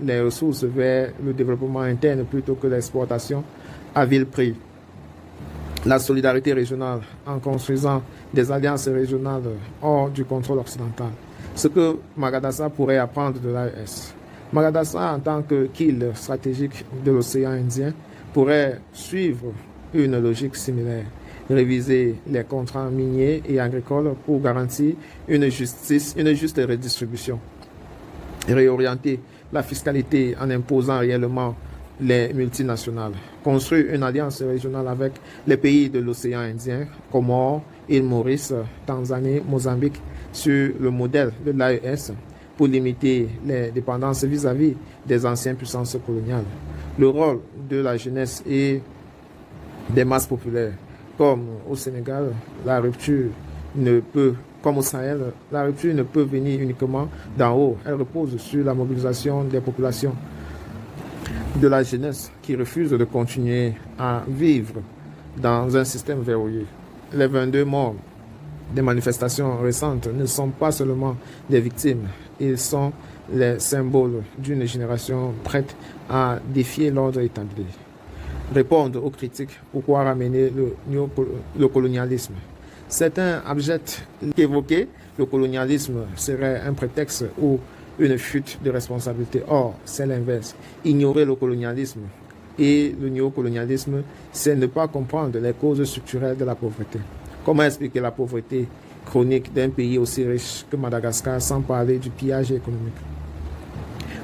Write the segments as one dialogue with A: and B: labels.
A: les ressources vers le développement interne plutôt que l'exportation à vil prix. La solidarité régionale en construisant des alliances régionales hors du contrôle occidental. Ce que Madagascar pourrait apprendre de l'AES. Madagascar, en tant que quille stratégique de l'océan Indien, pourrait suivre une logique similaire, réviser les contrats miniers et agricoles pour garantir une juste redistribution, réorienter la fiscalité en imposant réellement les multinationales, construire une alliance régionale avec les pays de l'océan Indien, Comores, île Maurice, Tanzanie, Mozambique, sur le modèle de l'AES pour limiter les dépendances vis-à-vis des anciennes puissances coloniales. Le rôle de la jeunesse et des masses populaires, comme au Sénégal, la rupture ne peut, comme au Sahel, la rupture ne peut venir uniquement d'en haut. Elle repose sur la mobilisation des populations, de la jeunesse qui refuse de continuer à vivre dans un système verrouillé. Les 22 morts des manifestations récentes ne sont pas seulement des victimes, ils sont les symboles d'une génération prête à défier l'ordre établi. Répondre aux critiques, pourquoi ramener le colonialisme. Certains abjettent qu'évoquer le colonialisme serait un prétexte ou une fuite de responsabilité. Or, c'est l'inverse. Ignorer le colonialisme et le néocolonialisme, c'est ne pas comprendre les causes structurelles de la pauvreté. Comment expliquer la pauvreté chronique d'un pays aussi riche que Madagascar sans parler du pillage économique?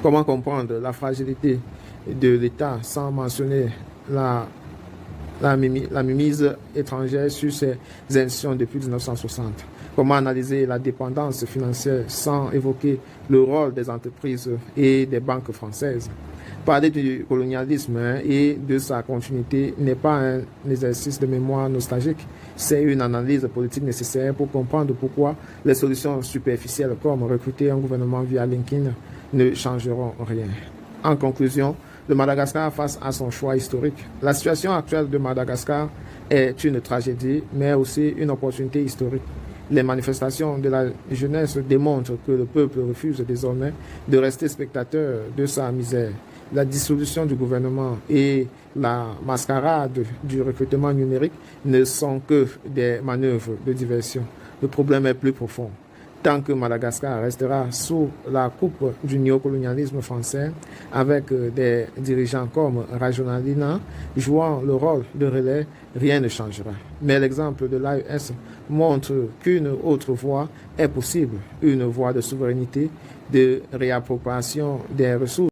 A: Comment comprendre la fragilité de l'État sans mentionner la mémise étrangère sur ses institutions depuis 1960? Comment analyser la dépendance financière sans évoquer le rôle des entreprises et des banques françaises? Parler du colonialisme et de sa continuité n'est pas un exercice de mémoire nostalgique, c'est une analyse politique nécessaire pour comprendre pourquoi les solutions superficielles comme recruter un gouvernement via LinkedIn ne changeront rien. En conclusion, le Madagascar face à son choix historique. La situation actuelle de Madagascar est une tragédie, mais aussi une opportunité historique. Les manifestations de la jeunesse démontrent que le peuple refuse désormais de rester spectateur de sa misère. La dissolution du gouvernement et la mascarade du recrutement numérique ne sont que des manœuvres de diversion. Le problème est plus profond. Tant que Madagascar restera sous la coupe du néocolonialisme français, avec des dirigeants comme Rajoelina jouant le rôle de relais, rien ne changera. Mais l'exemple de l'AES montre qu'une autre voie est possible, une voie de souveraineté, de réappropriation des ressources.